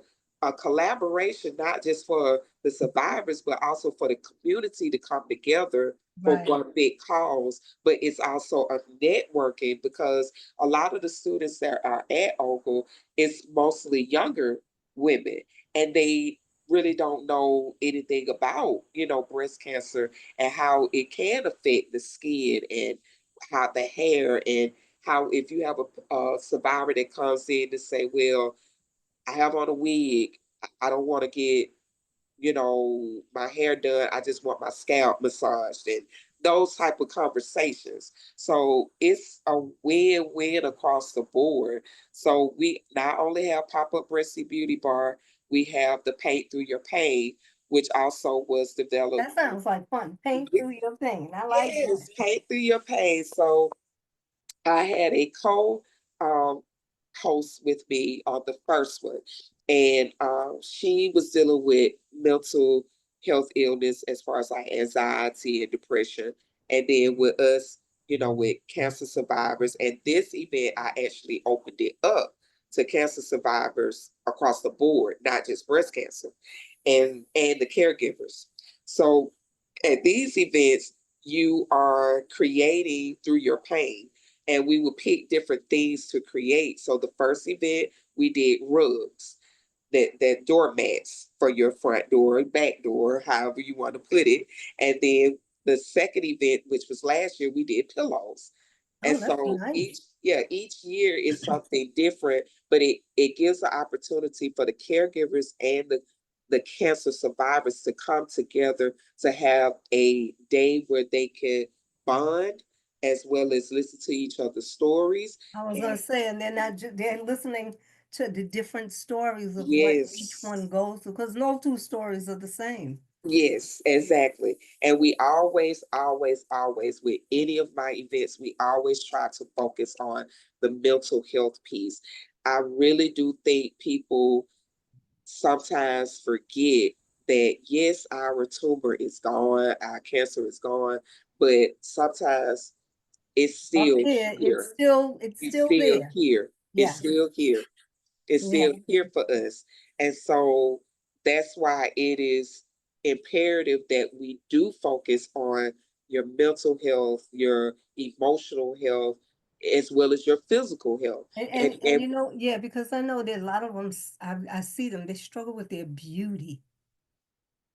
collaboration, not just for the survivors, but also for the community to come together for right, one big cause. But it's also a networking because a lot of the students that are at Ogle is mostly younger women, and they really don't know anything about, breast cancer and how it can affect the skin and how the hair, and how if you have a survivor that comes in to say, well, I have on a wig, I don't want to get, my hair done. I just want my scalp massaged, and those type of conversations. So it's a win-win across the board. So we not only have Pop-Up Breasty Beauty Bar, we have the Paint Through Your Pain, which also was developed. that sounds like fun. Paint through your thing. I like that. Yes, Paint Through Your Pain. So I had a co um, host with me on the first one, and she was dealing with mental health illness as far as like anxiety and depression. And then with us, with cancer survivors. And this event, I actually opened it up to cancer survivors across the board, not just breast cancer, and the caregivers. So at these events, you are creating through your pain, and we would pick different things to create. So the first event we did rugs, that doormats for your front door, back door, however you want to put it, and then the second event, which was last year, we did pillows. And Oh, that's so nice. each year is something different, but it gives the opportunity for the caregivers and the cancer survivors to come together to have a day where they can bond as well as listen to each other's stories. I was gonna And say, and they're not, they're listening to the different stories of what each yes, one goes through, because no two stories are the same. yes, exactly. And we always, always, always, with any of my events, we always try to focus on the mental health piece. I really do think people sometimes forget that, yes, our tumor is gone, our cancer is gone, but sometimes it's Up still here, here. it's It's still still there. here. It's Yeah, still here. It's yeah. still here for us. And so that's why it is imperative that we do focus on your mental health, your emotional health, as well as your physical health. And you know, yeah, because I know that a lot of them, I see them, they struggle with their beauty,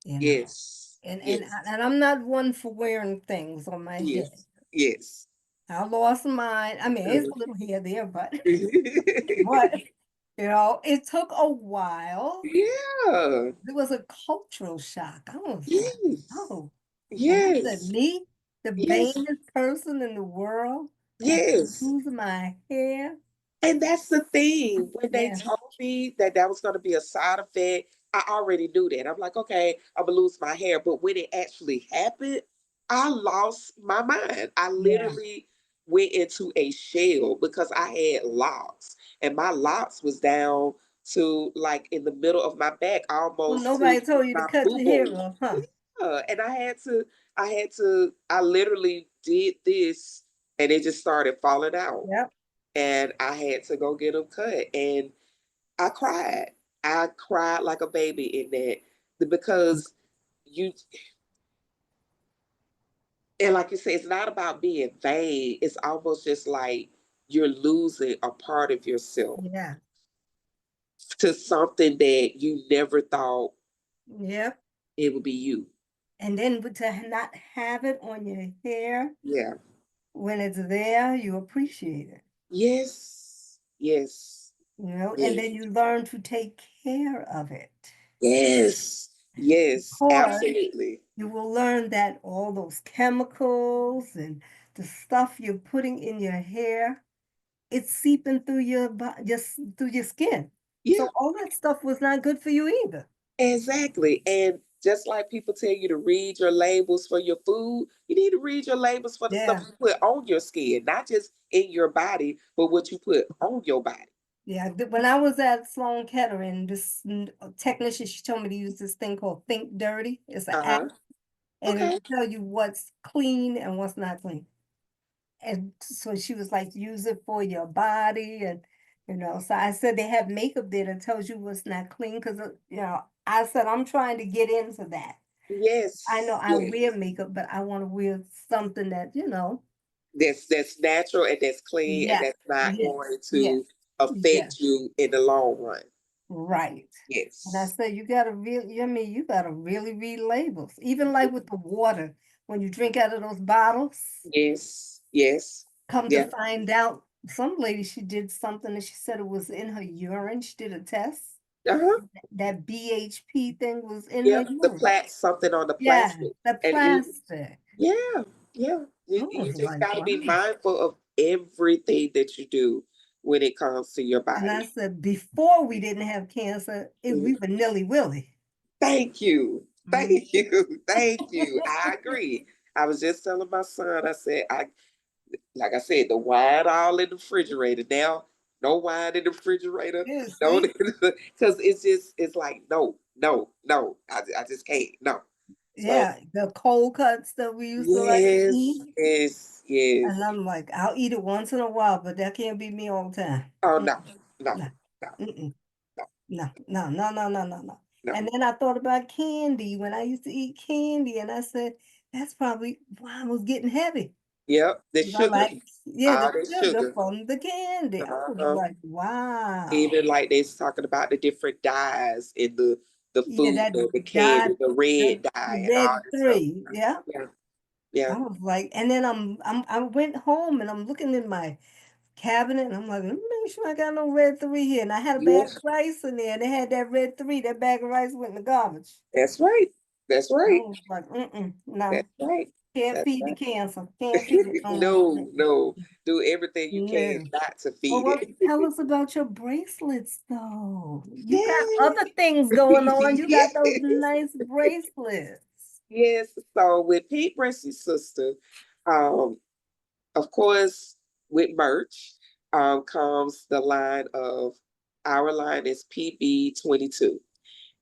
you know. Yes, And and yes, and I'm not one for wearing things on my yes, head. yes. I lost mine. I mean, it's Mhm. a little hair there, but you know, it took a while. Yeah, It was a cultural shock. I was like, yes, oh. And I said, yes, me, the yes, vainest person in the world, and yes. lose my hair. And that's the thing. When they Yeah, told me that that was going to be a side effect, I already knew that. I'm like, okay, I'm gonna lose my hair. But when it actually happened, I lost my mind. I yeah. literally went into a shell because I had locks, and my locks was down to like in the middle of my back, Well, almost to nobody told you to my cut boo your hair boo. off, huh? And I literally did this, and it just started falling out, Yep. and I had to go get them cut. And I cried. I cried like a baby in that because you and like you said, it's not about being vain. It's almost just like you're losing a part of yourself Yeah. to something that you never thought Yep. it would be you. And then to not have it on your hair Yeah. when it's there, you appreciate it. Yes. Yes. You know, and Yes. then you learn to take care of it. Yes. Yes. Or Absolutely. you will learn that all those chemicals and the stuff you're putting in your hair, it's seeping through just through your skin. Yeah. So all that stuff was not good for you either. Exactly. And just like people tell you to read your labels for your food, you need to read your labels for the stuff Yeah. you put on your skin, not just in your body, but what you put on your body. Yeah, when I was at Sloan Kettering, this technician, she told me to use this thing called Think Dirty. It's an app, Uh-huh. and it Okay. will tell you what's clean and what's not clean. And so she was like, use it for your body, and you know. So I said they have makeup there that tells you what's not clean, because you know, I said I'm trying to get into that. I know Yes. I Yes. wear makeup, but I want to wear something that, you know, That's natural and that's clean and yes, that's not yes, going yes, to yes, affect you in the long run. right. And I Yes. said, you gotta really, I mean, you gotta really read labels. Even like with the water, when you drink out of those bottles, Yes. Yes. come to Yeah. find out, some lady, she did something and she said it was in her urine. She did a test. Uh-huh. That BHP thing was in her Yep. The urine. something on the Yeah, plastic. the And plastic. yeah, yeah. I You was just like, got to wow. be mindful of everything that you do when it comes to your And I body. said, before we didn't have cancer, we Mhm. were nilly willy. Thank you. Mm. Thank you. Thank you. I agree. I was just telling my son, I said, like I said, the wine all in the refrigerator. Now, no wine in the refrigerator. Yeah, Don't, see? because it's like, no, no, no. I just can't. No. So, Yeah, the cold cuts that we used to like to yes, eat. yes, yes. And I'm like, I'll eat it once in a while, but that can't be me all the time. Oh, Mm, no, no, No, no, mm-mm, no, no, no, no, no, no, no, no. no. And then I thought about candy when I used to eat candy, and I said, that's probably why I was getting heavy. Yep, the 'Cause I sugar, like, yeah, the all the sugar sugar. from the candy. I was Uh-huh. like, wow. Even like they's talking about the different dyes in the Yeah, food, that the dye, candy, the red the dye, and all red this stuff. three. Yeah, Yeah, Yeah. I was like, and then I went home and I'm looking in my cabinet and I'm like, let me make sure I got no red 3 here. And I had a Yeah. bag of rice in there and they had that red 3. That bag of rice went in the garbage. That's right. That's I right. was like, no, That's right. can't That's feed the right. cancer. Can't feed it. No, no. Do everything you can No. not to Well, feed what, it. tell us about your bracelets, though. You got Yeah. other things going on. You got those Yes. nice bracelets. Yes. So with Pink Breastie Sister, um, of course, with merch, comes the line of our line is PB22.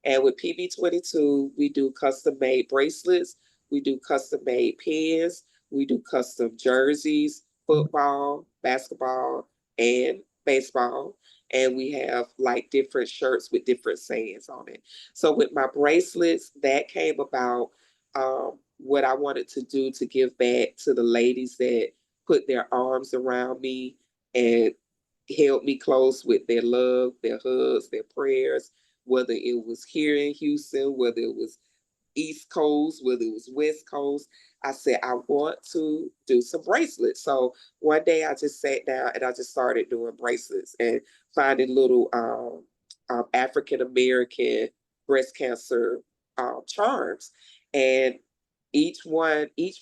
And with PB22, we do custom made bracelets, we do custom made pins, we do custom jerseys, football, basketball, and baseball. And we have like different shirts with different sayings on it. So with my bracelets, that came about what I wanted to do to give back to the ladies that put their arms around me and held me close with their love, their hugs, their prayers, whether it was here in Houston, whether it was East Coast, whether it was West Coast. I said, I want to do some bracelets. So one day I just sat down and I just started doing bracelets and finding little African American breast cancer charms. And each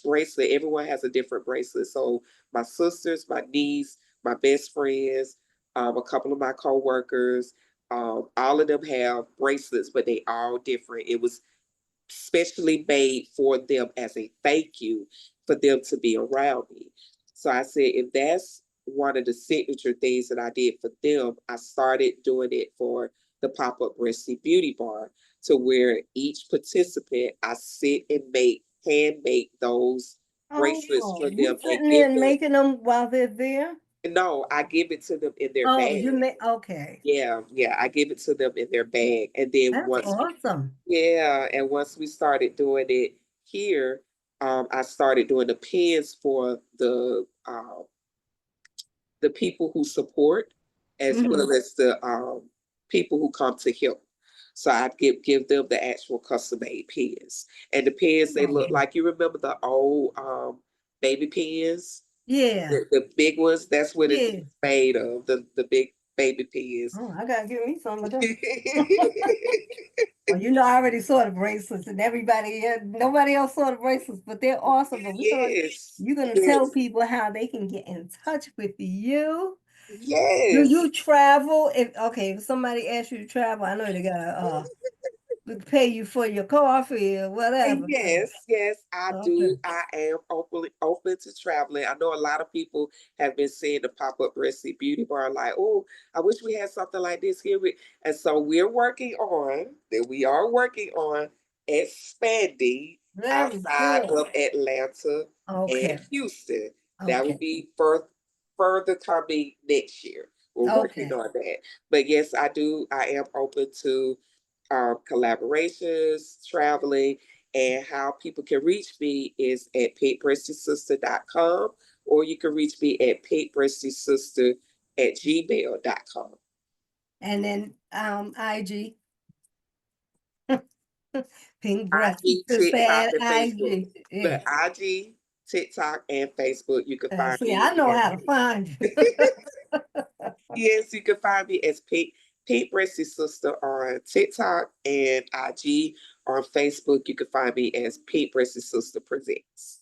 bracelet, everyone has a different bracelet. So my sisters, my niece, my best friends, a couple of my coworkers, all of them have bracelets, but they all different. It was specially made for them as a thank you for them to be around me. So I said, if that's one of the signature things that I did for them, I started doing it for the pop up Breastie Beauty Bar, to where each participant I sit and hand make those bracelets Oh, for you them and sitting there give and them. making them while they're there? No, I give it to them in their Oh, you bag. make, okay. Yeah, yeah, I give it to them in their bag, and then That's once awesome. yeah, and once we started doing it here, I started doing the pins for the people who support, as Hmm. well as the people who come to help. So I give them the actual custom made pins, and the pins they look like, you remember the old baby pins, Yeah, the big ones. That's what it's yeah. made of, the big baby pins. Oh, I gotta give me some of them. Well, I already saw the bracelets and nobody else saw the bracelets, but they're awesome. But Yes, you're gonna tell yes, people how they can get in touch with you. Do yes. you travel? If somebody asks you to travel, I know they gotta pay you for your coffee or whatever. Yes, yes, I Okay. do. I am open to traveling. I know a lot of people have been saying the pop-up Breastie Beauty Bar, like, oh, I wish we had something like this here. And so we are working on expanding Very outside good. of Atlanta and Okay. Houston. That will Okay. be further coming next year. We're working Okay. on that. But yes, I do. I am open to collaborations, traveling, and how people can reach me is at pinkbreastiesista.com, or you can reach me at pinkbreastiesista@gmail.com. And then IG. Pink Breastie IG, Sista TikTok, at and Facebook. IG. Yeah. But IG, TikTok, and Facebook, you can find See, I me know how to as find you. yes, you can find me as Pink Breastie Sister on TikTok and IG. On Facebook, you can find me as Pink Breastie Sister Presents.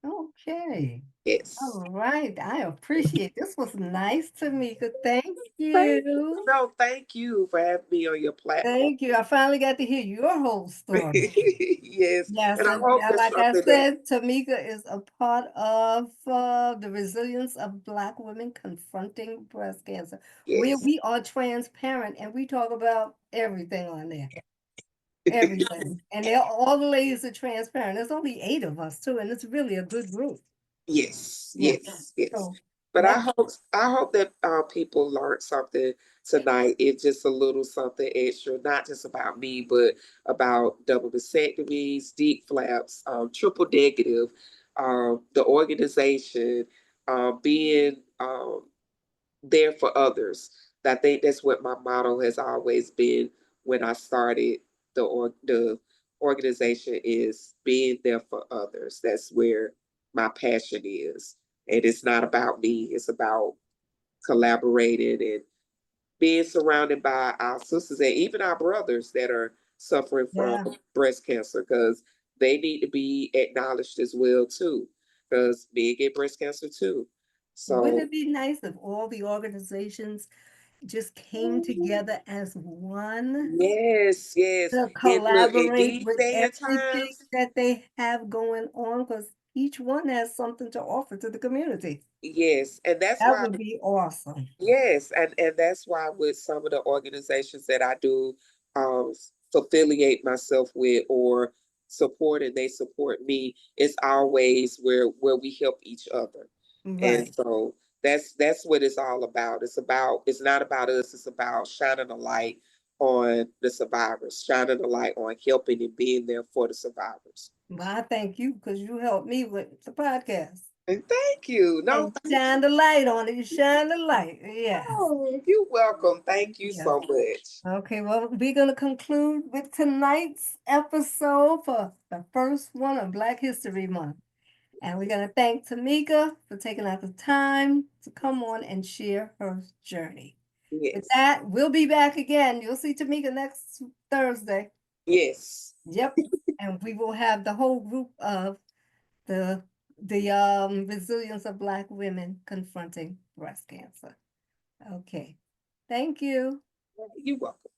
Okay. Yes. All right. I appreciate this was nice, Tamika. Thank Thank you. no, thank you for having me on your platform. Thank you. I finally got to hear your whole story. Yes, Yes, and I and hope that's like I something that said, Tamika is a part of the resilience of Black women confronting breast cancer, where yes, we are transparent and we talk about everything on there. Everything. And all the ladies are transparent. There's only 8 of us too, and it's really a good group. yes, Yeah. yes, yes. So But that's I hope that people learned something tonight. It's just a little something extra, not just about me, but about double vasectomies, deep flaps, triple negative, the organization, being there for others. I think that's what my motto has always been when I started the organization, is being there for others. That's where my passion is. And it's not about me, it's about collaborating and being surrounded by our sisters and even our brothers that are suffering from Yeah. breast cancer, because they need to be acknowledged as well too, because men get breast cancer too. Wouldn't So it be nice if all the organizations just came together as one yes, yes. to And look, in collaborate these with day and everything times, that they have going on? Because each one has something to offer to the community. yes. And that's That why, would be awesome. yes, and that's why with some of the organizations that I do affiliate myself with or support and they support me, it's always where we help each other. And Right. so that's what it's all about. It's not about us, it's about shining a light on the survivors, shining a light on helping and being there for the survivors. Well, I thank you because you helped me with the podcast. And thank you. No, And thank shine the light on it. You shine the light. Yes. you. You're welcome. Thank you Yes. so much. Okay, well, we're going to conclude with tonight's episode for the first one of Black History Month. And we're going to thank Tamika for taking out the time to come on and share her journey. With Yes. that, we'll be back again. You'll see Tamika next Thursday. Yes. Yep. And we will have the whole group of the resilience of Black women confronting breast cancer. Okay. Thank you. You're welcome.